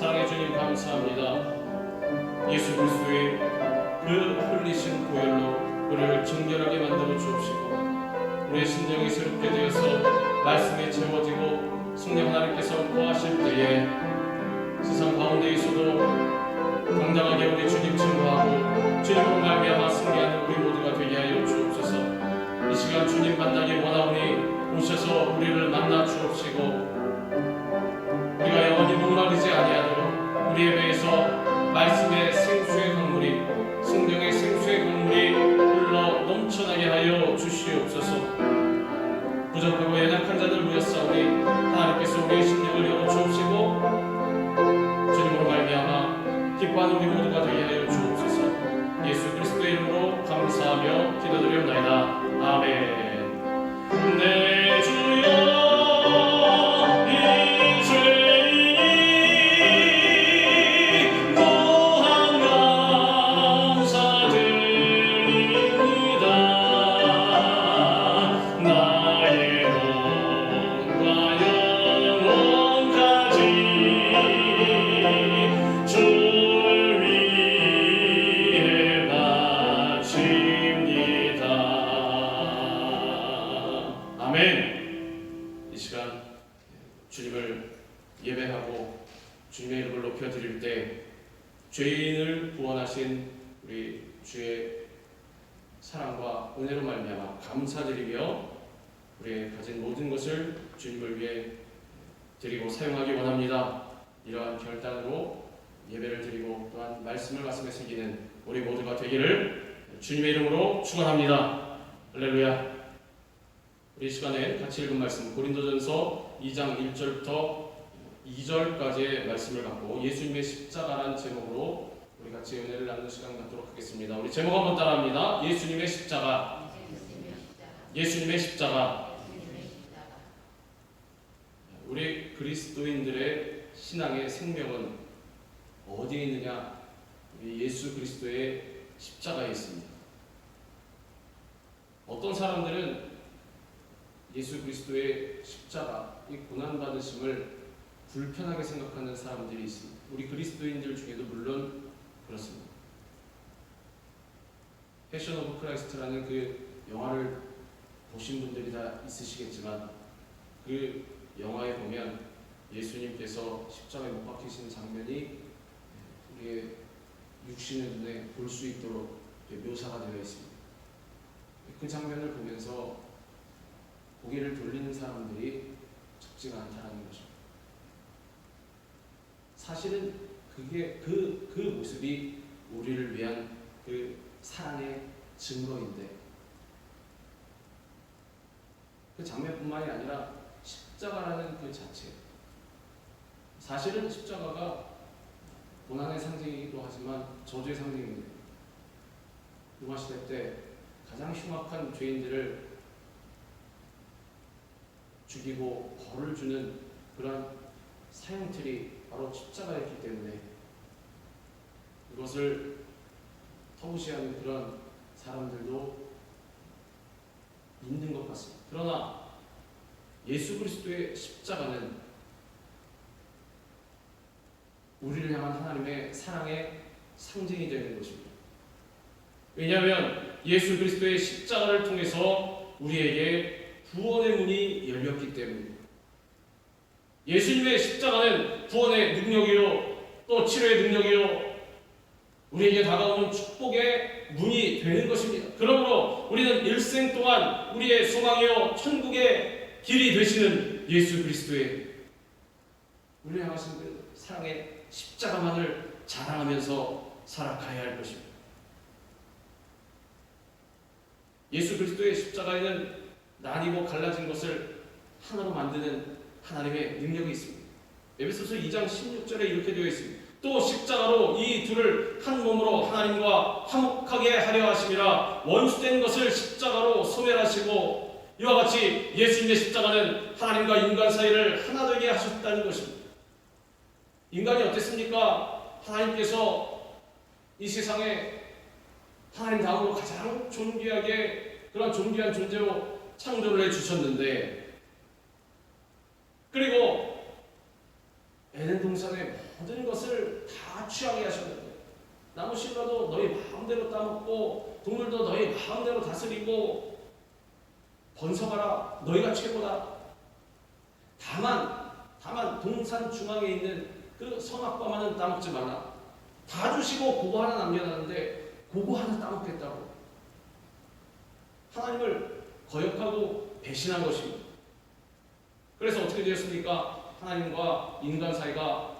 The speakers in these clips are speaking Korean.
사랑해 주님 감사합니다. 예수 그리스도의 그 흘리신 보혈로 우리를 정결하게 만들어 주옵시고 우리의 심령이 새롭게 되어서 말씀에 채워지고 성령 하나님께서 거하실 때에 세상 가운데에서도 당당하게 우리 주님 증거하고 주님으로 말미암아 승리하는 우리 모두가 되게 하여 주옵소서. 이 시간 주님 만나기 원하오니 오셔서 우리를 만나 주옵시고 우리가 영원히 목마르지 아니하도록 우리 예배에서 말씀의 생수의 강물이 성령의 생수의 강물이 흘러 넘쳐나게 하여 주시옵소서. 부족하고 연약한 자들 모였사오니 하나님께서 우리의 심령을 열어 주옵시고 주님으로 말미암아 기뻐하는 우리 모두가 되게 하여 주옵소서. 예수 그리스도의 이름으로 감사하며 기도드리옵나이다. 아멘. 내 주여 아멘. 이 시간 주님을 예배하고 주님의 이름을 높여드릴 때 죄인을 구원하신 우리 주의 사랑과 은혜로 말미암아 감사드리며 우리의 가진 모든 것을 주님을 위해 드리고 사용하기 원합니다. 이러한 결단으로 예배를 드리고 또한 말씀을 가슴에 새기는 우리 모두가 되기를 주님의 이름으로 축원합니다. 할렐루야. 우리 시간에 같이 읽은 말씀 고린도전서 2장 1절부터 2절까지의 말씀을 갖고 예수님의 십자가란 제목으로 우리 같이 은혜를 나누는 시간 갖도록 하겠습니다. 우리 제목 한번 따라합니다. 예수님의 십자가. 예수님의 십자가. 우리 그리스도인들의 신앙의 생명은 어디에 있느냐? 우리 예수 그리스도의 십자가에 있습니다. 어떤 사람들은 예수 그리스도의 십자가, 이 고난받으심을 불편하게 생각하는 사람들이 있습니다. 우리 그리스도인들 중에도 물론 그렇습니다. 패션 오브 크라이스트라는 그 영화를 보신 분들이 다 있으시겠지만 그 영화에 보면 예수님께서 십자가에 못 박히신 장면이 우리의 육신의 눈에 볼 수 있도록 묘사가 되어 있습니다. 그 장면을 보면서 고개를 돌리는 사람들이 적지가 않다는 것입니다. 사실은 그게 그 모습이 우리를 위한 그 사랑의 증거인데 그 장면뿐만이 아니라 십자가라는 그 자체, 사실은 십자가가 고난의 상징이기도 하지만 저주의 상징입니다. 로마 시대 때 가장 흉악한 죄인들을 죽이고 벌을 주는 그런 사형틀이 바로 십자가였기 때문에 이것을 터부시하는 그런 사람들도 있는 것 같습니다. 그러나 예수 그리스도의 십자가는 우리를 향한 하나님의 사랑의 상징이 되는 것입니다. 왜냐하면 예수 그리스도의 십자가를 통해서 우리에게 구원의 문이 열렸기 때문입니다. 예수님의 십자가는 구원의 능력이요 또 치료의 능력이요 우리에게 다가오는 축복의 문이 되는 것입니다. 그러므로 우리는 일생 동안 우리의 소망이요 천국의 길이 되시는 예수 그리스도의 우리를 향하신 그 사랑의 십자가만을 자랑하면서 살아가야 할 것입니다. 예수 그리스도의 십자가에는 나뉘고 갈라진 것을 하나로 만드는 하나님의 능력이 있습니다. 에베소서 2장 16절에 이렇게 되어 있습니다. 또 십자가로 이 둘을 한 몸으로 하나님과 화목하게 하려 하심이라 원수된 것을 십자가로 소멸하시고 이와 같이 예수님의 십자가는 하나님과 인간 사이를 하나 되게 하셨다는 것입니다. 인간이 어땠습니까? 하나님께서 이 세상에 하나님 다음으로 가장 존귀하게 그런 존귀한 존재로 창조를 해주셨는데 그리고 에덴 동산의 모든 것을 다 취하게 하셨는데 나무 실과도 너희 마음대로 따먹고 동물도 너희 마음대로 다스리고 번성하라 너희가 최고다. 다만 동산 중앙에 있는 그 선악과만은 따먹지 말라. 다 주시고 그거 하나 남겨놨는데 그거 하나 따먹겠다고 하나님을 거역하고 배신한 것입니다. 그래서 어떻게 되었습니까? 하나님과 인간 사이가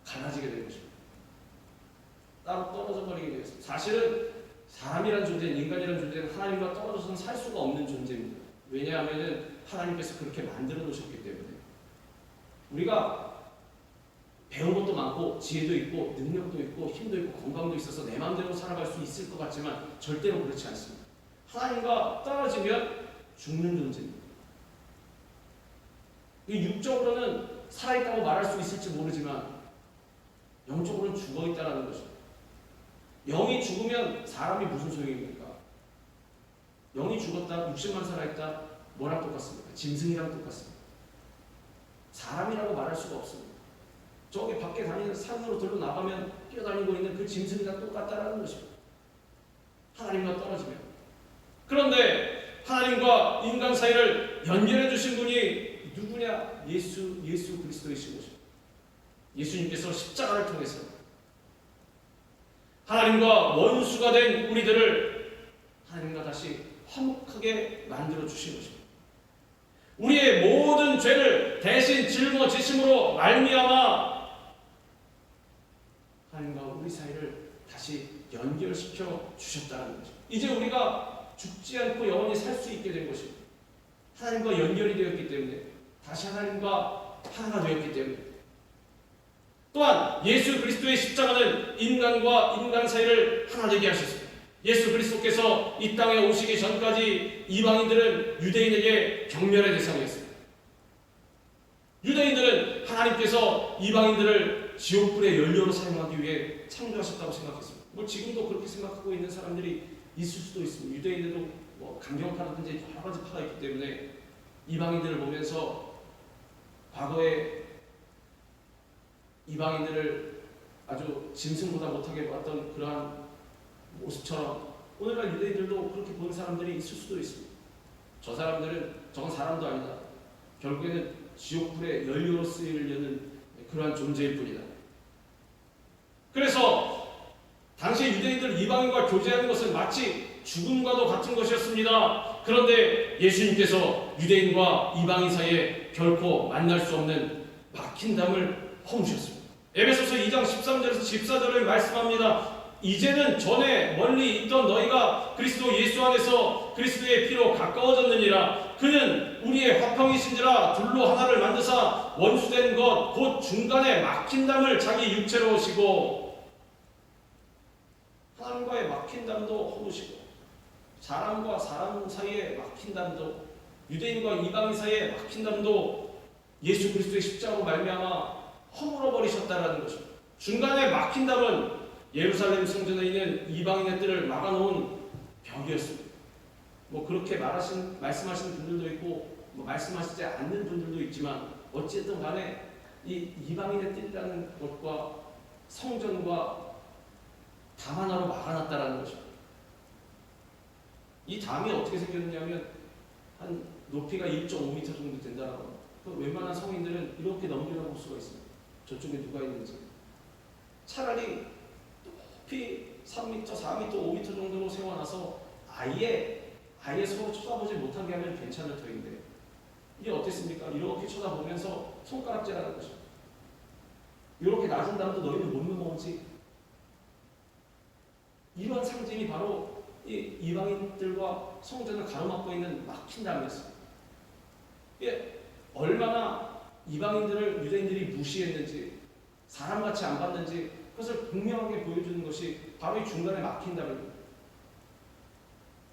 갈라지게 된 것입니다. 따로 떨어져 버리게 되었습니다. 사실은 사람이란 존재는, 인간이란 존재는 하나님과 떨어져서는 살 수가 없는 존재입니다. 왜냐하면 하나님께서 그렇게 만들어 놓으셨기 때문에. 우리가 배운 것도 많고 지혜도 있고 능력도 있고 힘도 있고 건강도 있어서 내 마음대로 살아갈 수 있을 것 같지만 절대로 그렇지 않습니다. 하나님과 떨어지면 죽는 존재입니다. 육적으로는 살아있다고 말할 수 있을지 모르지만 영적으로는 죽어있다는 것입니다. 영이 죽으면 사람이 무슨 소용입니까? 영이 죽었다, 육신만 살아있다, 뭐랑 똑같습니까? 짐승이랑 똑같습니다. 사람이라고 말할 수가 없습니다. 저기 밖에 다니는 산으로 들고 나가면 뛰어다니고 있는 그 짐승이랑 똑같다라는 것입니다. 하나님과 떨어지면. 그런데 하나님과 인간 사이를 연결해 주신 분이 누구냐? 예수 그리스도이신 것입니다. 예수님께서 십자가를 통해서 하나님과 원수가 된 우리들을 하나님과 다시 화목하게 만들어 주신 것입니다. 우리의 모든 죄를 대신 짊어지심으로 말미암아 하나님과 우리 사이를 다시 연결시켜 주셨다는 거죠. 이제 우리가 죽지 않고 영원히 살 수 있게 된 것입니다. 하나님과 연결이 되었기 때문에, 다시 하나님과 하나가 되었기 때문에. 또한 예수 그리스도의 십자가는 인간과 인간 사이를 하나 되게 하셨습니다. 예수 그리스도께서 이 땅에 오시기 전까지 이방인들은 유대인에게 경멸의 대상이었습니다. 유대인들은 하나님께서 이방인들을 지옥불의 연료로 사용하기 위해 창조하셨다고 생각했습니다. 지금도 그렇게 생각하고 있는 사람들이 있을 수도 있습니다. 유대인들도 강경파라든지 여러 가지 파가 있기 때문에 이방인들을 보면서 과거에 이방인들을 아주 짐승보다 못하게 봤던 그러한 모습처럼 오늘날 유대인들도 그렇게 보는 사람들이 있을 수도 있습니다. 저 사람들은 저건 사람도 아니다. 결국에는 지옥불의 연료로 쓰이려는 그러한 존재일 뿐이다. 그래서 당시 유대인들 이방인과 교제하는 것은 마치 죽음과도 같은 것이었습니다. 그런데 예수님께서 유대인과 이방인 사이에 결코 만날 수 없는 막힌 담을 허무셨습니다. 에베소서 2장 13절에서 14절을 말씀합니다. 이제는 전에 멀리 있던 너희가 그리스도 예수 안에서 그리스도의 피로 가까워졌느니라. 그는 우리의 화평이신지라 둘로 하나를 만드사 원수된 것 곧 중간에 막힌 담을 자기 육체로 오시고. 하나님과의 막힌 담도 허무시고 사람과 사람 사이에 막힌 담도, 유대인과 이방인 사이에 막힌 담도 예수 그리스도의 십자가로 말미암아 허물어 버리셨다라는 것입니다. 중간에 막힌 담은 예루살렘 성전에 있는 이방인의 뜰을 막아놓은 벽이었습니다. 그렇게 말씀하시는 분들도 있고 말씀하시지 않는 분들도 있지만 어쨌든 간에 이 이방인의 뜰이라는 것과 성전과 담 하나로 막아놨다라는 것입니다. 이 담이 어떻게 생겼냐면 한 높이가 1.5m 정도 된다라고 합니다. 웬만한 성인들은 이렇게 넘겨볼 수가 있습니다. 저쪽에 누가 있는지. 차라리 높이 3m, 4m, 5m 정도로 세워놔서 아예 서로 쳐다보지 못하게 하면 괜찮을 터인데 이게 어땠습니까? 이렇게 쳐다보면서 손가락질하는 것입니다. 이렇게 낮은 담도 너희는 못 넘어오지. 이러한 상징이 바로 이 이방인들과 성전을 가로막고 있는 막힌 담이었습니다. 얼마나 이방인들을 유대인들이 무시했는지, 사람같이 안 봤는지 그것을 분명하게 보여주는 것이 바로 이 중간에 막힌 담입니다.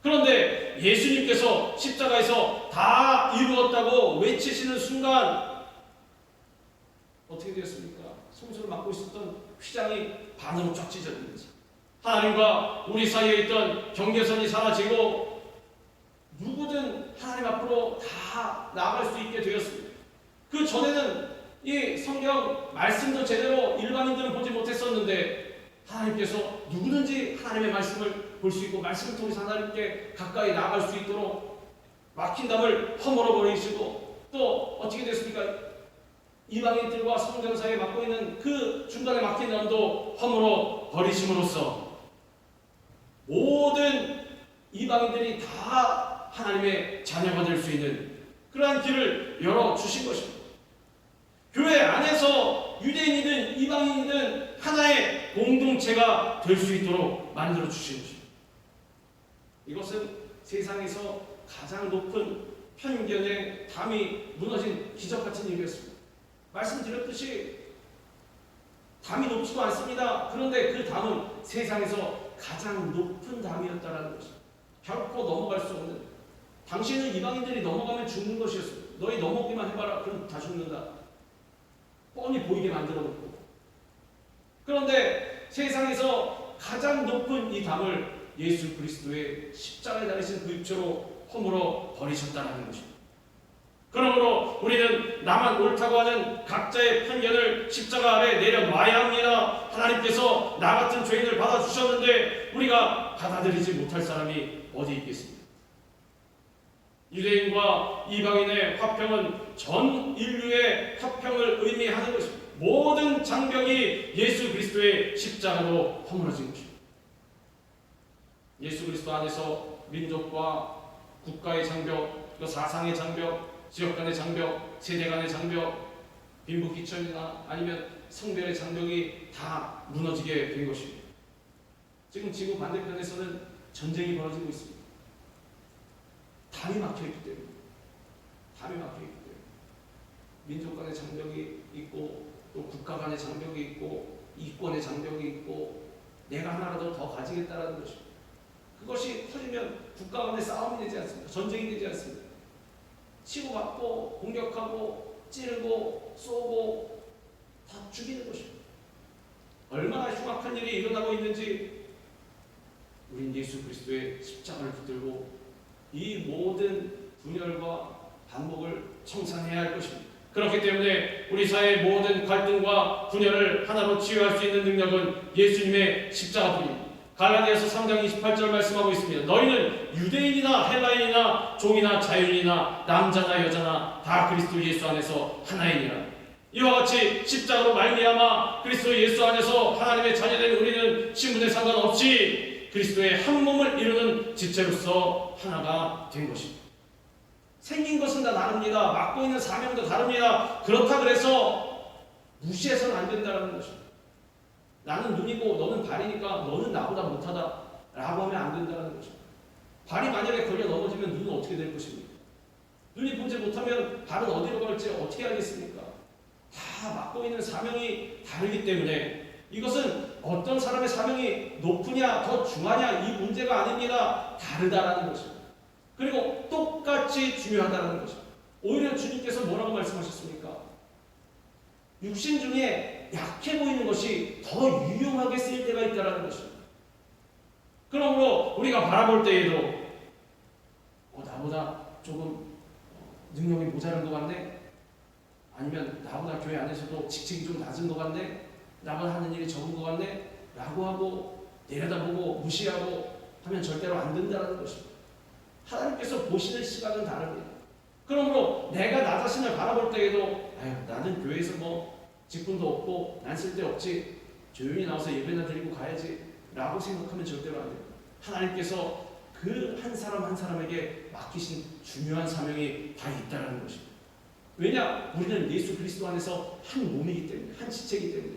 그런데 예수님께서 십자가에서 다 이루었다고 외치시는 순간 어떻게 되었습니까? 성소를 막고 있었던 휘장이 반으로 쫙 찢어진 거지. 하나님과 우리 사이에 있던 경계선이 사라지고 누구든 하나님 앞으로 다 나아갈 수 있게 되었습니다. 그 전에는 이 성경 말씀도 제대로 일반인들은 보지 못했었는데 하나님께서 누구든지 하나님의 말씀을 볼 수 있고 말씀을 통해서 하나님께 가까이 나아갈 수 있도록 막힌 담을 허물어 버리시고 또 어떻게 됐습니까? 이방인들과 성전 사이에 막고 있는 그 중간에 막힌 담도 허물어 버리심으로써 모든 이방인들이 다 하나님의 자녀가 될 수 있는 그러한 길을 열어주신 것입니다. 교회 안에서 유대인이든 이방인이든 하나의 공동체가 될 수 있도록 만들어 주신 것입니다. 이것은 세상에서 가장 높은 편견의 담이 무너진 기적같은 일이었습니다. 말씀드렸듯이 담이 높지도 않습니다. 그런데 그 담은 세상에서 가장 높은 담이었다는 것입니다. 결코 넘어갈 수 없는, 당신은 이방인들이 넘어가면 죽는 것이었습니다. 너희 넘어오기만 해봐라. 그럼 다 죽는다. 뻔히 보이게 만들어 놓고. 그런데 세상에서 가장 높은 이 담을 예수 그리스도의 십자가에 달리신 그 입체로 허물어 버리셨다는 것입니다. 그러므로 우리는 나만 옳다고 하는 각자의 편견을 십자가 아래 내려놔야 합니다. 하나님께서 나 같은 죄인을 받아주셨는데 우리가 받아들이지 못할 사람이 어디 있겠습니까? 유대인과 이방인의 화평은 전 인류의 화평을 의미하는 것입니다. 모든 장벽이 예수 그리스도의 십자가로 허물어진 것입니다. 예수 그리스도 안에서 민족과 국가의 장벽, 사상의 장벽, 지역 간의 장벽, 세대 간의 장벽, 빈부귀천이나 아니면 성별의 장벽이 다 무너지게 된 것입니다. 지금 지구 반대편에서는 전쟁이 벌어지고 있습니다. 담이 막혀있기 때문에. 담이 막혀있기 때문에. 민족 간의 장벽이 있고 또 국가 간의 장벽이 있고 이권의 장벽이 있고 내가 하나라도 더 가지겠다라는 것입니다. 그것이 터지면 국가 간의 싸움이 되지 않습니다. 전쟁이 되지 않습니다. 치고받고 공격하고 찌르고 쏘고 다 죽이는 것입니다. 얼마나 흉악한 일이 일어나고 있는지 우린 예수 그리스도의 십자가를 붙들고 이 모든 분열과 반목을 청산해야 할 것입니다. 그렇기 때문에 우리 사회의 모든 갈등과 분열을 하나로 치유할 수 있는 능력은 예수님의 십자가뿐입니다. 갈라디아서 3장 28절 말씀하고 있습니다. 너희는 유대인이나 헬라인이나 종이나 자유인이나 남자나 여자나 다 그리스도 예수 안에서 하나이니라. 이와 같이 십자가로 말미암아 그리스도 예수 안에서 하나님의 자녀된 우리는 신분에 상관없이 그리스도의 한 몸을 이루는 지체로서 하나가 된 것입니다. 생긴 것은 다 다릅니다. 맡고 있는 사명도 다릅니다. 그렇다 그래서 무시해서는 안 된다는 것입니다. 나는 눈이고 너는 발이니까 너는 나보다 못하다 라고 하면 안 된다는 것입니다. 발이 만약에 걸려 넘어지면 눈은 어떻게 될 것입니까? 눈이 보지 못하면 발은 어디로 갈지 어떻게 알겠습니까? 다 맡고 있는 사명이 다르기 때문에 이것은 어떤 사람의 사명이 높으냐 더 중하냐 이 문제가 아닙니다. 다르다라는 것입니다. 그리고 똑같이 중요하다는 것입니다. 오히려 주님께서 뭐라고 말씀하셨습니까? 육신 중에 약해 보이는 것이 더 유용하게 쓰일 때가 있다는 것입니다. 그러므로 우리가 바라볼 때에도 나보다 조금 능력이 모자란 것 같네? 아니면 나보다 교회 안에서도 직책이 좀 낮은 것 같네? 나보다 하는 일이 적은 것 같네? 라고 하고 내려다보고 무시하고 하면 절대로 안 된다는 것입니다. 하나님께서 보시는 시각은 다릅니다. 그러므로 내가 나 자신을 바라볼 때에도 나는 교회에서 뭐 직분도 없고 난 쓸데없지 조용히 나와서 예배나 드리고 가야지 라고 생각하면 절대로 안 됩니다. 하나님께서 그 한 사람 한 사람에게 맡기신 중요한 사명이 다 있다는 것입니다. 왜냐? 우리는 예수 그리스도 안에서 한 몸이기 때문에, 한 지체이기 때문에.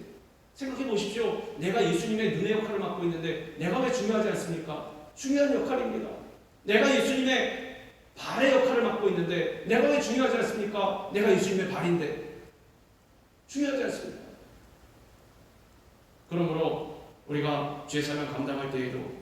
생각해 보십시오. 내가 예수님의 눈의 역할을 맡고 있는데 내가 왜 중요하지 않습니까? 중요한 역할입니다. 내가 예수님의 발의 역할을 맡고 있는데 내가 왜 중요하지 않습니까? 내가 예수님의 발인데 중요하지 않습니까? 그러므로 우리가 죄사명 감당할 때에도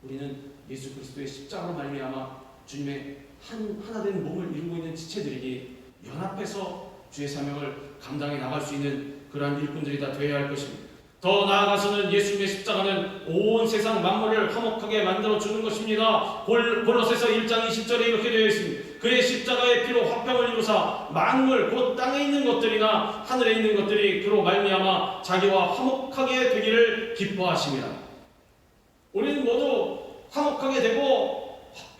우리는 예수 그리스도의 십자가로 말미암아 주님의 하나 된 몸을 이루고 있는 지체들이니 연합해서 주의 사명을 감당해 나갈 수 있는 그러한 일꾼들이 다 되어야 할 것입니다. 더 나아가서는 예수님의 십자가는 온 세상 만물을 화목하게 만들어 주는 것입니다. 골로새서 1장 20절에 이렇게 되어 있습니다. 그의 십자가의 피로 화평을 이루사 만물 곧 땅에 있는 것들이나 하늘에 있는 것들이 그로 말미암아 자기와 화목하게 되기를 기뻐하심이라. 우리는 모두 화목하게 되고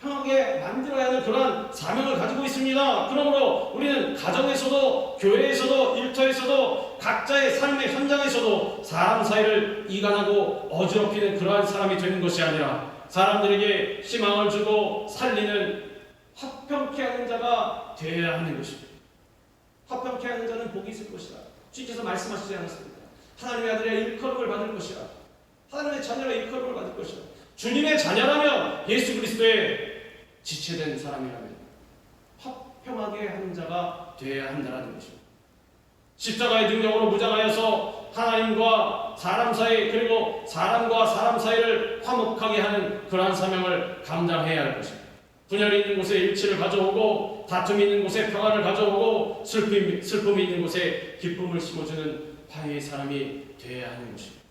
화평하게 만들어야 하는 그러한 사명을 가지고 있습니다. 그러므로 우리는 가정에서도 교회에서도 일터에서도 각자의 삶의 현장에서도 사람 사이를 이간하고 어지럽히는 그러한 사람이 되는 것이 아니라 사람들에게 희망을 주고 살리는 화평케 하는 자가 되어야 하는 것입니다. 화평케 하는 자는 복이 있을 것이다. 주께서 말씀하시지 않았습니까? 하나님의 아들의 일컬음을 받을 것이라. 하나님의 자녀가 일컬음을 받을 것이라. 주님의 자녀라면 예수 그리스도의 지체된 사람이라면 화평하게 하는 자가 되어야 한다는 것입니다. 십자가의 능력으로 무장하여서 하나님과 사람 사이 그리고 사람과 사람 사이를 화목하게 하는 그러한 사명을 감당해야 할 것입니다. 분열이 있는 곳에 일치를 가져오고 다툼이 있는 곳에 평화를 가져오고 슬픔이 있는 곳에 기쁨을 심어주는 화해의 사람이 되어야 하는 것입니다.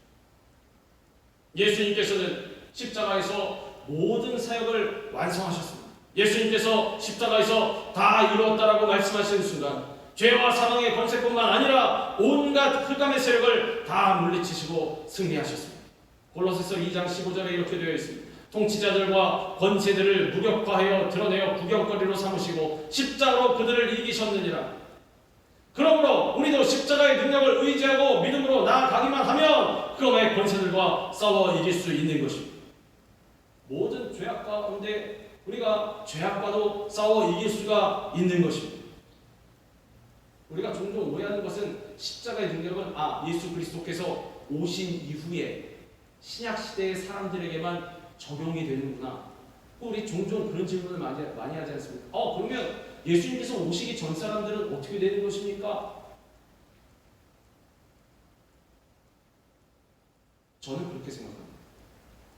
예수님께서는 십자가에서 모든 사역을 완성하셨습니다. 예수님께서 십자가에서 다 이루었다라고 말씀하시는 순간 죄와 사망의 권세뿐만 아니라 온갖 흑암의 세력을 다 물리치시고 승리하셨습니다. 골로새서 2장 15절에 이렇게 되어 있습니다. 통치자들과 권세들을 무력화하여 드러내어 구경거리로 삼으시고 십자가로 그들을 이기셨느니라. 그러므로 우리도 십자가의 능력을 의지하고 믿음으로 나아가기만 하면 흑암의 권세들과 싸워 이길 수 있는 것입니다. 모든 죄악 가운데 우리가 죄악과도 싸워 이길 수가 있는 것입니다. 우리가 종종 오해하는 것은 십자가의 능력은 예수 그리스도께서 오신 이후에 신약 시대의 사람들에게만 적용이 되는구나. 우리 종종 그런 질문을 많이 하지 않습니까? 그러면 예수님께서 오시기 전 사람들은 어떻게 되는 것입니까? 저는 그렇게 생각합니다.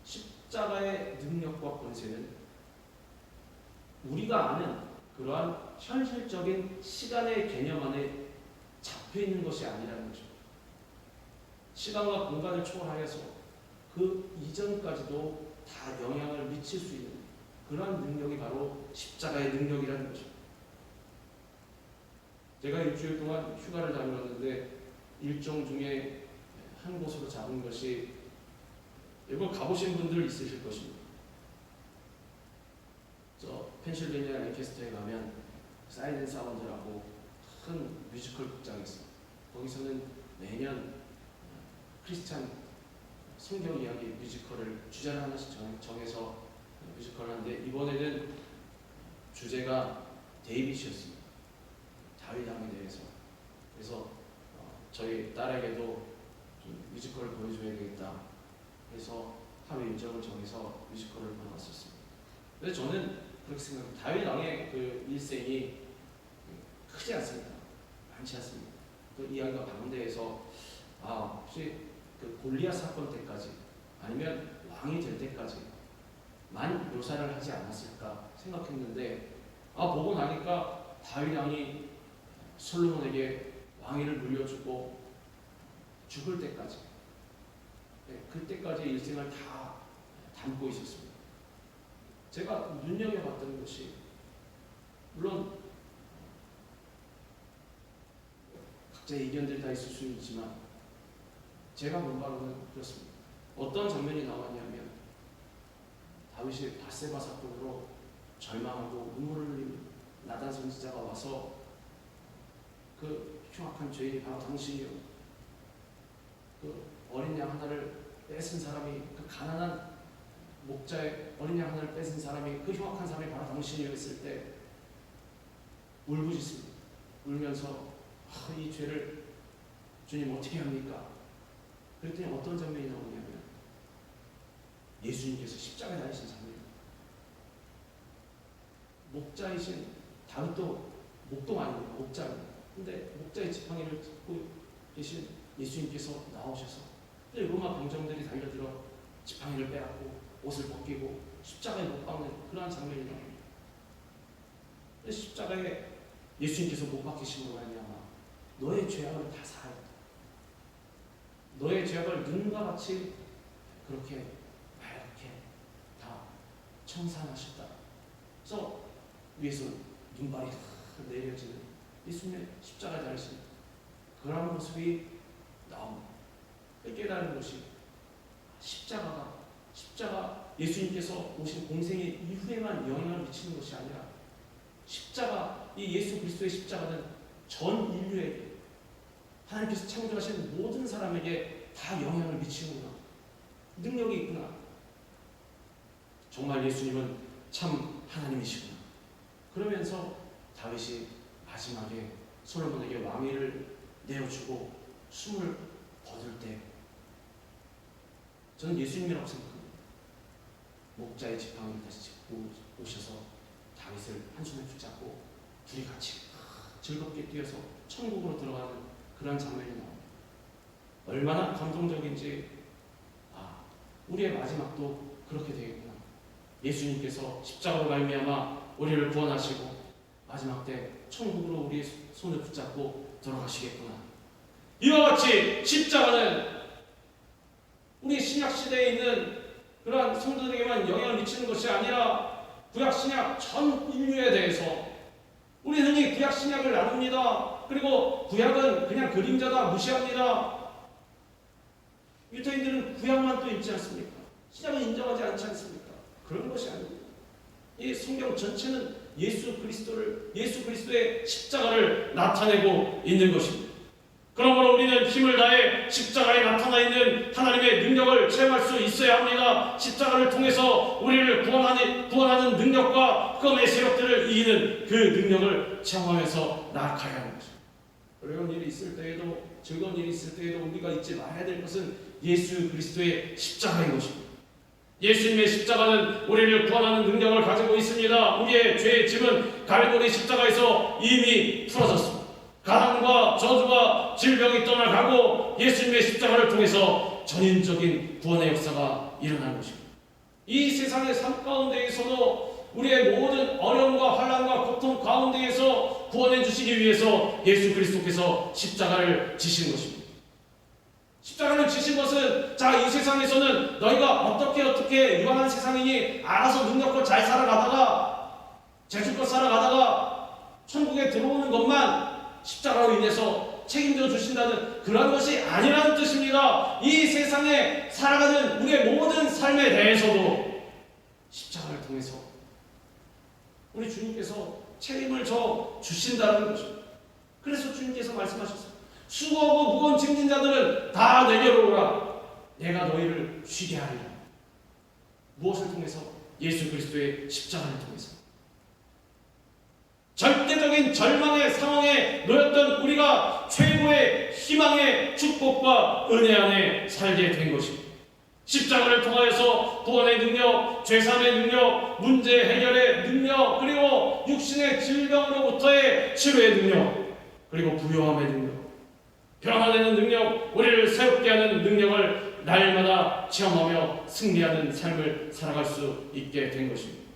십자가의 능력과 권세는 우리가 아는 그러한 현실적인 시간의 개념 안에 잡혀있는 것이 아니라는 거죠. 시간과 공간을 초월하여서 그 이전까지도 다 영향을 미칠 수 있는 그러한 능력이 바로 십자가의 능력이라는 거죠. 제가 일주일 동안 휴가를 다녀왔는데 일정 중에 한 곳으로 잡은 것이 이걸 가보신 분들 있으실 것입니다. 저 펜실베니아 랭캐스터에 가면 사일렌트 사운드라고 큰 뮤지컬 극장이 있습니다. 거기서는 매년 크리스찬 성경 이야기 뮤지컬을 주제를 하나씩 정해서 뮤지컬을 하는데 이번에는 주제가 데이빗이었습니다. 다윗 왕에 대해서. 그래서 저희 딸에게도 좀 뮤지컬을 보여줘야 되겠다. 그래서 하루 일정을 정해서 뮤지컬을 보러갔었습니다. 근데 저는 그렇게 생각합니다. 다윗 왕의 그 일생이 크지 않습니다. 많지 않습니다. 그 이야기가 방대해서 혹시 그 골리앗 사건 때까지 아니면 왕이 될 때까지만 묘사를 하지 않았을까 생각했는데 보고 나니까 다윗 왕이 솔로몬에게 왕위를 물려주고 죽을 때까지 그때까지 일생을 다 담고 있었습니다. 제가 눈여겨봤던 것이 물론 각자의 의견들이 다 있을 수는 있지만 제가 본 바로는 그렇습니다. 어떤 장면이 나왔냐면 다윗이 밧세바 사건으로 절망하고 눈물을 흘린 나단 선지자가 와서 그 흉악한 죄인이 바로 당신이요. 그 어린 양 하나를 뺏은 사람이 그 가난한 목자의 어린 양 하나를 뺏은 사람이 그 흉악한 사람이 바로 당신이요 했을 때 울부짖습니다. 울면서 이 죄를 주님 어떻게 합니까? 그랬더니 어떤 장면이 나오냐면 예수님께서 십자가에 달리신 장면입니다. 목자이신 다윗도 목동 아닙니다. 목자입니다. 근데 목자의 지팡이를 듣고 계신 예수님께서 나오셔서 로마 병정들이 달려들어 지팡이를 빼앗고 옷을 벗기고 십자가에 못 박는 그러한 장면이 나옵니다. 십자가에 예수님께서 못 박히심으로 말미암아 너의 죄악을 다 사하였다. 너의 죄악을 눈과 같이 그렇게 다 청산하셨다. 그래서 위에서 눈발이 내려지는 예수님의 십자가에 달리신 그런 모습이 나옵니다. 깨달은 것이 십자가 예수님께서 오신 공생의 이후에만 영향을 미치는 것이 아니라 십자가, 이 예수 그리스도의 십자가는 전 인류에게, 하나님께서 창조하신 모든 사람에게 다 영향을 미치는구나, 능력이 있구나, 정말 예수님은 참 하나님이시구나. 그러면서 다윗이 마지막에 솔로몬에게 왕위를 내어주고 숨을 거둘 때 저는 예수님이라고 생각합니다. 목자의 지팡이를 다시 짚고 오셔서 다윗을 한손에 붙잡고 둘이 같이 즐겁게 뛰어서 천국으로 들어가는 그런 장면이 나옵니다. 얼마나 감동적인지, 우리의 마지막도 그렇게 되겠구나. 예수님께서 십자가로 말미암아 우리를 구원하시고 마지막 때 천국으로 우리의 손을 붙잡고 들어가시겠구나. 이와 같이 십자가는 우리 신약 시대에 있는 그러한 성도들에게만 영향을 미치는 것이 아니라 구약 신약 전 인류에 대해서, 우리 흔히 구약 신약을 나눕니다. 그리고 구약은 그냥 그림자다 무시합니다. 유대인들은 구약만 또 읽지 않습니까? 신약은 인정하지 않지 않습니까? 그런 것이 아닙니다. 이 성경 전체는 예수 그리스도의 십자가를 나타내고 있는 것입니다. 그러므로 우리는 힘을 다해 십자가에 나타나 있는 하나님의 능력을 체험할 수 있어야 합니다. 십자가를 통해서 우리를 구원하는 능력과 흑암의 세력들을 이기는 그 능력을 체험하면서 나아가야 하는 것입니다. 어려운 일이 있을 때에도, 즐거운 일이 있을 때에도 우리가 잊지 말아야 될 것은 예수 그리스도의 십자가인 것입니다. 예수님의 십자가는 우리를 구원하는 능력을 가지고 있습니다. 우리의 죄의 짐은 갈보리 십자가에서 이미 풀어졌습니다. 가난과 저주와 질병이 떠나가고 예수님의 십자가를 통해서 전인적인 구원의 역사가 일어난 것입니다. 이 세상의 삶 가운데에서도 우리의 모든 어려움과 환난과 고통 가운데에서 구원해 주시기 위해서 예수 그리스도께서 십자가를 지신 것입니다. 십자가를 지신 것은, 이 세상에서는 너희가 어떻게 유한한 세상이니 알아서 능력껏 잘 살아가다가, 재주껏 살아가다가 천국에 들어오는 것만 십자가로 인해서 책임져 주신다는 그런 것이 아니라는 뜻입니다. 이 세상에 살아가는 우리의 모든 삶에 대해서도 십자가를 통해서 우리 주님께서 책임을 져 주신다는 것입니다. 그래서 주님께서 말씀하셨습니다. 수고하고 무거운 짐진 자들은 다 내게로 오라. 내가 너희를 쉬게 하리라. 무엇을 통해서? 예수 그리스도의 십자가를 통해서. 절대적인 절망의 상황에 놓였던 우리가 최고의 희망의 축복과 은혜 안에 살게 된 것입니다. 십자가를 통하여서 구원의 능력, 죄사함의 능력, 문제 해결의 능력, 그리고 육신의 질병으로부터의 치료의 능력, 그리고 부요함의 능력, 변화되는 능력, 우리를 새롭게 하는 능력을 날마다 체험하며 승리하는 삶을 살아갈 수 있게 된 것입니다.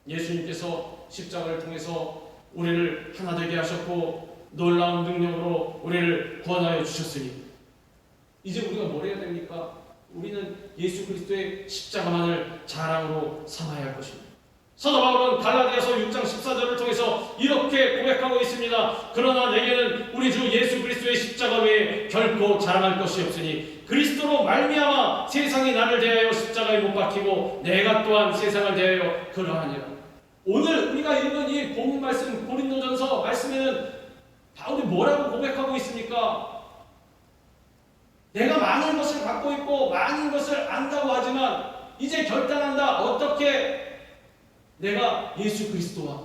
예수님께서 십자가를 통해서 우리를 하나 되게 하셨고 놀라운 능력으로 우리를 구원하여 주셨으니 이제 우리가 뭘 해야 됩니까? 우리는 예수 그리스도의 십자가만을 자랑으로 삼아야 할 것입니다. 사도 바울은 갈라디아서 6장 14절을 통해서 이렇게 고백하고 있습니다. 그러나 내게는 우리 주 예수 그리스도의 십자가 외에 결코 자랑할 것이 없으니 그리스도로 말미암아 세상이 나를 대하여 십자가에 못 박히고 내가 또한 세상을 대하여 그러하니라. 오늘 우리가 읽은 이 본문 말씀, 고린도전서 말씀에는 바울이 뭐라고 고백하고 있습니까? 내가 많은 것을 갖고 있고 많은 것을 안다고 하지만 이제 결단한다. 어떻게? 내가 예수 그리스도와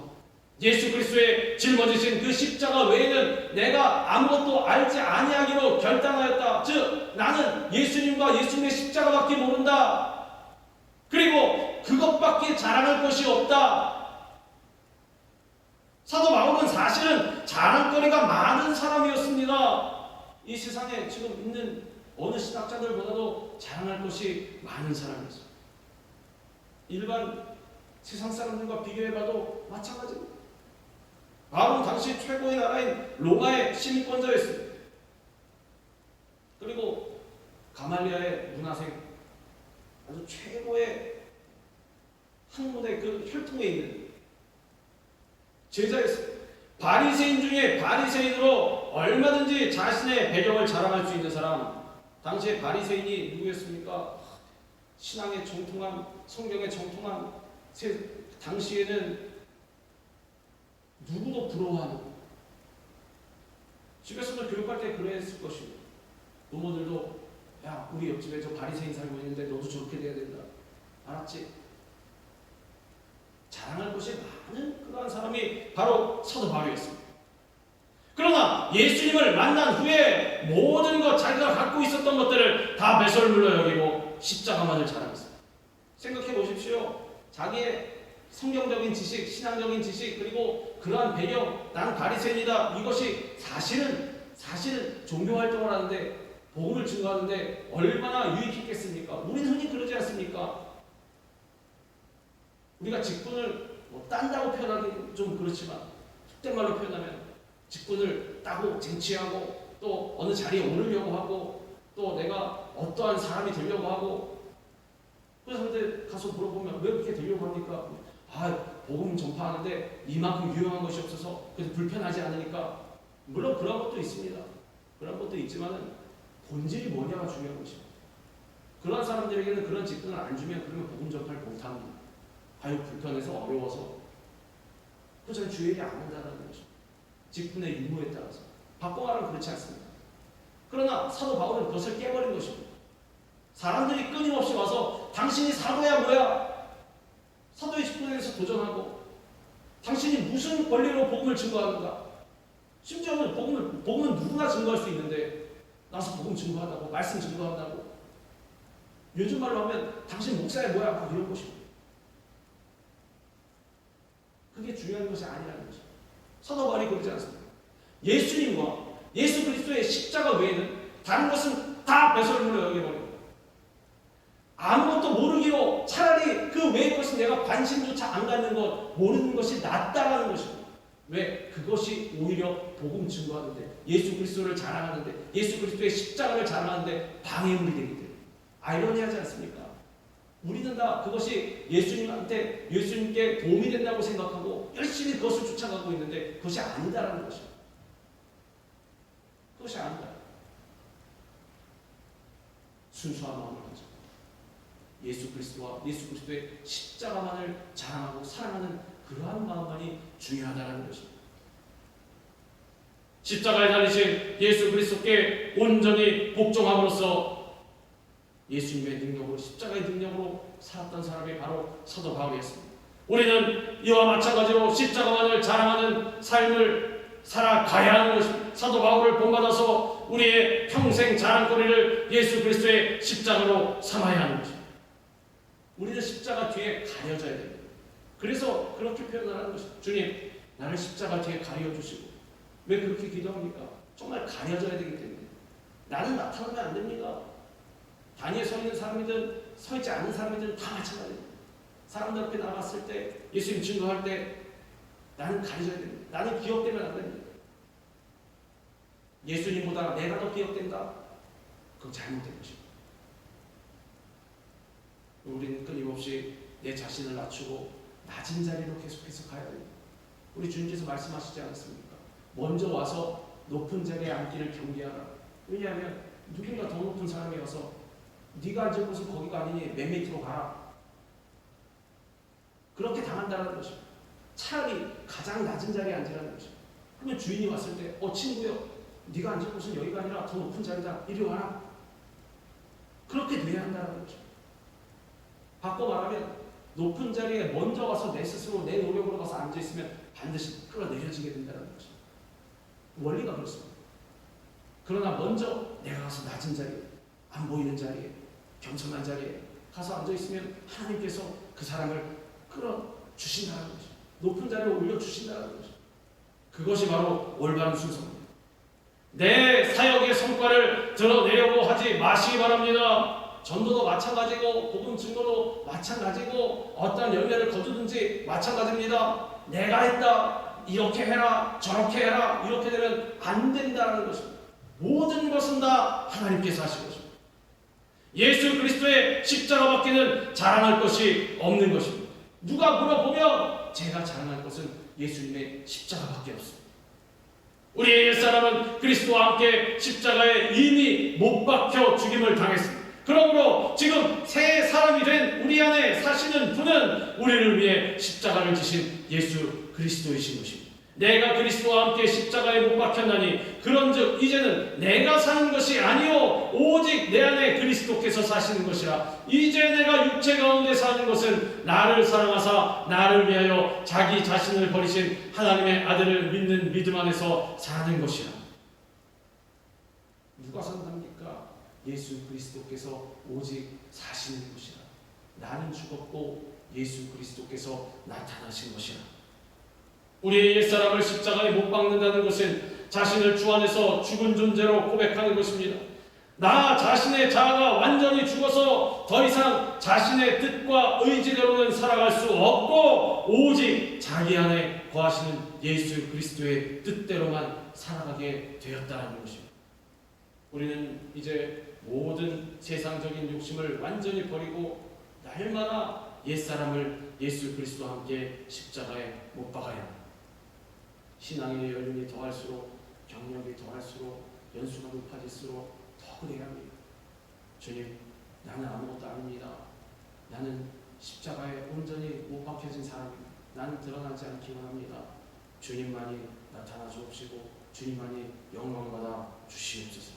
예수 그리스도의 짊어지신 그 십자가 외에는 내가 아무것도 알지 아니하기로 결단하였다. 즉 나는 예수님과 예수님의 십자가밖에 모른다. 그리고 그것밖에 자랑할 것이 없다. 사도 바울은 사실은 자랑거리가 많은 사람이었습니다. 이 세상에 지금 있는 어느 신학자들보다도 자랑할 것이 많은 사람이었습니다. 일반 세상 사람들과 비교해봐도 마찬가지입니다. 바울은 당시 최고의 나라인 로마의 시민권자였습니다. 그리고 가말리아의 문화생, 아주 최고의 학문의 그 혈통에 있는 제자였어요. 바리새인 중에 바리새인으로 얼마든지 자신의 배경을 자랑할 수 있는 사람, 당시에 바리새인이 누구였습니까? 신앙에 정통한, 성경에 정통한, 당시에는 누구도 부러워하는, 집에서도 교육할 때 그랬을 것이고, 부모들도 야, 우리 옆집에 저 바리새인 살고 있는데 너도 저렇게 돼야 된다. 알았지? 자랑할 것이 많은 그러한 사람이 바로 사도 바울이었습니다. 그러나 예수님을 만난 후에 모든 것, 자기가 갖고 있었던 것들을 다 배설물로 여기고 십자가만을 자랑했습니다. 생각해 보십시오. 자기의 성경적인 지식, 신앙적인 지식, 그리고 그러한 배경, 난 바리새인이다, 이것이 사실은 종교 활동을 하는데, 복음을 증거하는데 얼마나 유익했겠습니까? 우리는 흔히 그러지 않습니까? 우리가 직분을 딴다고 표현하기 좀 그렇지만, 속된 말로 표현하면 직분을 따고 쟁취하고 또 어느 자리에 오르려고 하고 또 내가 어떠한 사람이 되려고 하고, 그래서 근데 가서 물어보면 왜 그렇게 되려고 합니까? 복음 전파하는데 이만큼 유용한 것이 없어서 그래서 불편하지 않으니까. 물론 그런 것도 있습니다. 그런 것도 있지만은 본질이 뭐냐가 중요한 것입니다. 그런 사람들에게는 그런 직분을 안 주면 그러면 복음 전파를 못합니다. 불편해서 어려워서 그저 주의를 안 한다는 것입니다. 직분의 유무에 따라서. 바꿔 말하면 그렇지 않습니다. 그러나 사도 바울은 그것을 깨버린 것입니다. 사람들이 끊임없이 와서 당신이 사도야 뭐야? 사도의 직분에 대해서 도전하고, 당신이 무슨 권리로 복음을 증거하는가? 심지어는 복음은 누구나 증거할 수 있는데 나서 복음 증거한다고, 말씀 증거한다고, 요즘 말로 하면 당신 목사야 뭐야? 막 이런 것입니다. 그게 중요한 것이 아니라는 것입니다. 사도 바울이 그러지 않습니다. 예수님과 예수 그리스도의 십자가 외에는 다른 것은 다 배설물로 여겨버립니다. 아무것도 모르기로 차라리 그 외의 것은 내가 관심조차 안 갖는 것, 모르는 것이 낫다라는 것입니다. 왜? 그것이 오히려 복음 증거하는데, 예수 그리스도를 자랑하는데, 예수 그리스도의 십자가를 자랑하는데 방해물이 되기 때문에. 아이러니하지 않습니까? 우리는 다 그것이 예수님께 도움이 된다고 생각하고 열심히 그것을 쫓아가고 있는데 그것이 아니다라는 것입니다. 그것이 아니다. 순수한 마음을 가지고 예수 그리스도와 예수 그리스도의 십자가만을 자랑하고 사랑하는 그러한 마음만이 중요하다는 것입니다. 십자가에 달리신 예수 그리스도께 온전히 복종함으로써 예수님의 능력으로, 십자가의 능력으로 살았던 사람이 바로 사도 바울이었습니다. 우리는 이와 마찬가지로 십자가만을 자랑하는 삶을 살아가야 하는 것입니다. 사도 바울을 본받아서 우리의 평생 자랑거리를 예수 그리스도의 십자가로 삼아야 하는 것입니다. 우리는 십자가 뒤에 가려져야 됩니다. 그래서 그렇게 표현을 하는 것입니다. 주님, 나를 십자가 뒤에 가려주시고. 왜 그렇게 기도합니까? 정말 가려져야 되기 때문에. 나는 나타나면 안 됩니다. 단위에 서 있는 사람이든 서 있지 않는 사람이든 다 마찬가지입니다. 사람들 앞에 나갔을 때, 예수님 증거할 때 나는 가려져야 됩니다. 나는 기억되면 안 됩니다. 예수님보다 내가 더 기억된다? 그건 잘못된 것입니다. 우리는 끊임없이 내 자신을 낮추고 낮은 자리로 계속해서 가야 됩니다. 우리 주님께서 말씀하시지 않았습니까? 먼저 와서 높은 자리에 앉기를 경계하라. 왜냐하면 누군가 더 높은 사람이 와서 네가 앉을 곳은 거기가 아니니 맨 밑으로 가라. 그렇게 당한다는 것입니다. 차라리 가장 낮은 자리에 앉으라는 것입니다. 그러면 주인이 왔을 때 친구요, 네가 앉을 곳은 여기가 아니라 더 높은 자리다. 이리 와라. 그렇게 돼야 한다는 것입니다. 바꿔 말하면 높은 자리에 먼저 와서 내 스스로 내 노력으로 가서 앉아있으면 반드시 끌어내려지게 된다는 것입니다. 원리가 그렇습니다. 그러나 먼저 내가 가서 낮은 자리에, 안 보이는 자리에, 겸손한 자리에 가서 앉아있으면 하나님께서 그 사람을 끌어주신다는 것입니다. 높은 자리에 올려주신다는 것입니다. 그것이 바로 올바른 순서입니다. 내 사역의 성과를 드러내려고 하지 마시기 바랍니다. 전도도 마찬가지고 복음 증거도 마찬가지고 어떤 열매를 거두든지 마찬가지입니다. 내가 했다, 이렇게 해라, 저렇게 해라, 이렇게 되면 안 된다는 것입니다. 모든 것은 다 하나님께서 하신 것입니다. 예수 그리스도의 십자가밖에는 자랑할 것이 없는 것입니다. 누가 물어보면 제가 자랑할 것은 예수님의 십자가밖에 없습니다. 우리의 옛사람은 그리스도와 함께 십자가에 이미 못 박혀 죽임을 당했습니다. 그러므로 지금 새 사람이 된 우리 안에 사시는 분은 우리를 위해 십자가를 지신 예수 그리스도이신 것입니다. 내가 그리스도와 함께 십자가에 못 박혔나니 그런즉 이제는 내가 사는 것이 아니요 오직 내 안에 그리스도께서 사시는 것이라. 이제 내가 육체 가운데 사는 것은 나를 사랑하사 나를 위하여 자기 자신을 버리신 하나님의 아들을 믿는 믿음 안에서 사는 것이라. 누가 산답니까? 예수 그리스도께서 오직 사시는 것이라. 나는 죽었고 예수 그리스도께서 나타나신 것이라. 우리의 옛사람을 십자가에 못 박는다는 것은 자신을 주 안에서 죽은 존재로 고백하는 것입니다. 나 자신의 자아가 완전히 죽어서 더 이상 자신의 뜻과 의지대로는 살아갈 수 없고 오직 자기 안에 거하시는 예수 그리스도의 뜻대로만 살아가게 되었다는 것입니다. 우리는 이제 모든 세상적인 욕심을 완전히 버리고 날마다 옛사람을 예수 그리스도와 함께 십자가에 못 박아야 합니다. 신앙의 연륜이 더할수록 경력이 더할수록 연수가 높아질수록 더 그래야 합니다. 주님, 나는 아무것도 아닙니다. 나는 십자가에 온전히 못 박혀진 사람입니다. 나는 드러나지 않기 원합니다. 주님만이 나타나 주옵시고 주님만이 영광받아 주시옵소서.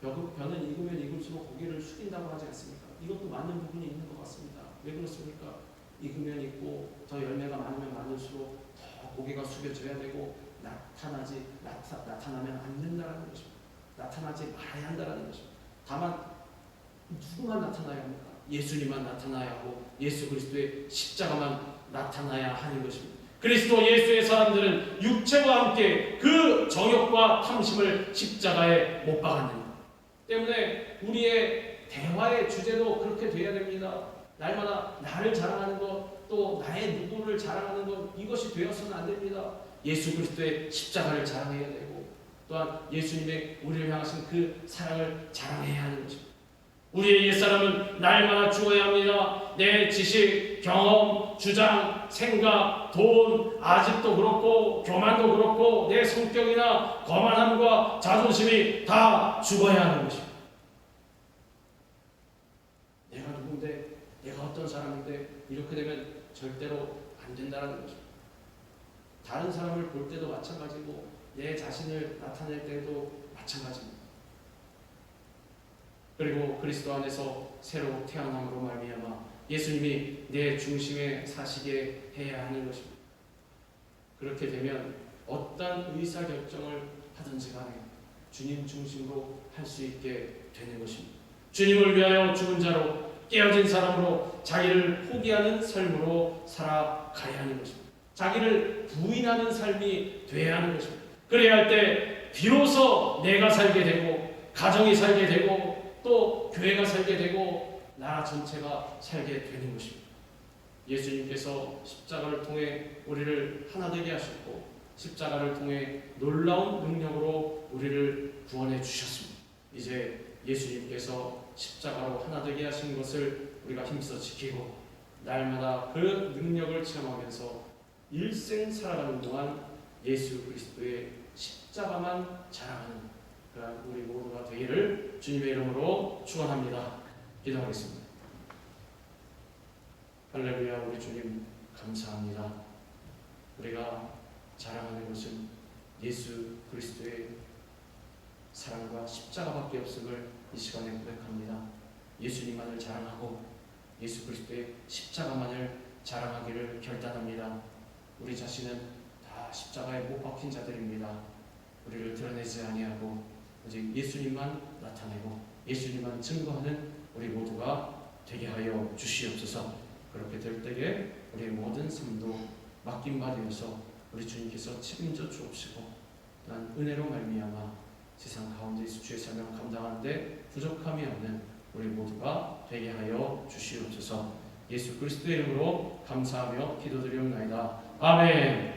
벼는 익으면 익을수록 고개를 숙인다고 하지 않습니까? 이것도 맞는 부분이 있는 것 같습니다. 왜 그렇습니까? 익으면 익고 더 열매가 많으면 많을수록 더 고개가 숙여져야 되고 나타나면 안 된다는 것입니다. 나타나지 말아야 한다는 것입니다. 다만 누구만 나타나야 합니까? 예수님만 나타나야 하고 예수 그리스도의 십자가만 나타나야 하는 것입니다. 그리스도 예수의 사람들은 육체와 함께 그 정욕과 탐심을 십자가에 못 박았느니라. 때문에 우리의 대화의 주제도 그렇게 돼야 됩니다. 날마다 나를 자랑하는 것, 또 나의 누구를 자랑하는 것, 이것이 되어서는 안 됩니다. 예수 그리스도의 십자가를 자랑해야 되고 또한 예수님의 우리를 향하신 그 사랑을 자랑해야 하는 것입니다. 우리의 옛사람은 날마다 죽어야 합니다. 내 지식, 경험, 주장, 생각, 돈, 아집도 그렇고 교만도 그렇고 내 성격이나 거만함과 자존심이 다 죽어야 하는 것입니다. 내가 누군데, 내가 어떤 사람인데 이렇게 되면 절대로 안 된다는 것입니다. 다른 사람을 볼 때도 마찬가지고 내 자신을 나타낼 때도 마찬가지입니다. 그리고 그리스도 안에서 새로 태어남으로 말미암아 예수님이 내 중심에 사시게 해야 하는 것입니다. 그렇게 되면 어떤 의사결정을 하든지 간에 주님 중심으로 할 수 있게 되는 것입니다. 주님을 위하여 죽은 자로 깨어진 사람으로 자기를 포기하는 삶으로 살아가야 하는 것입니다. 자기를 부인하는 삶이 돼야 하는 것입니다. 그래야 할 때 비로소 내가 살게 되고 가정이 살게 되고 또 교회가 살게 되고 나라 전체가 살게 되는 것입니다. 예수님께서 십자가를 통해 우리를 하나 되게 하셨고 십자가를 통해 놀라운 능력으로 우리를 구원해 주셨습니다. 이제 예수님께서 십자가로 하나 되게 하신 것을 우리가 힘써 지키고 날마다 그 능력을 체험하면서 일생 살아가는 동안 예수 그리스도의 십자가만 자랑하는 그런 우리 모두가 되기를 주님의 이름으로 축원합니다. 기도하겠습니다. 할렐루야. 우리 주님 감사합니다. 우리가 자랑하는 것은 예수 그리스도의 사랑과 십자가밖에 없음을 이 시간에 고백합니다. 예수님만을 자랑하고 예수 그리스도의 십자가만을 자랑하기를 결단합니다. 우리 자신은 다 십자가에 못 박힌 자들입니다. 우리를 드러내지 아니하고 오직 예수님만 나타내고 예수님만 증거하는 우리 모두가 되게 하여 주시옵소서. 그렇게 될 때에 우리의 모든 삶도 맡긴 바 되어서 우리 주님께서 책임져 주옵시고 또한 은혜로 말미암아 세상 가운데서 주의 사명 감당하는데 부족함이 없는 우리 모두가 되게 하여 주시옵소서. 예수 그리스도의 이름으로 감사하며 기도드리옵나이다. 아멘.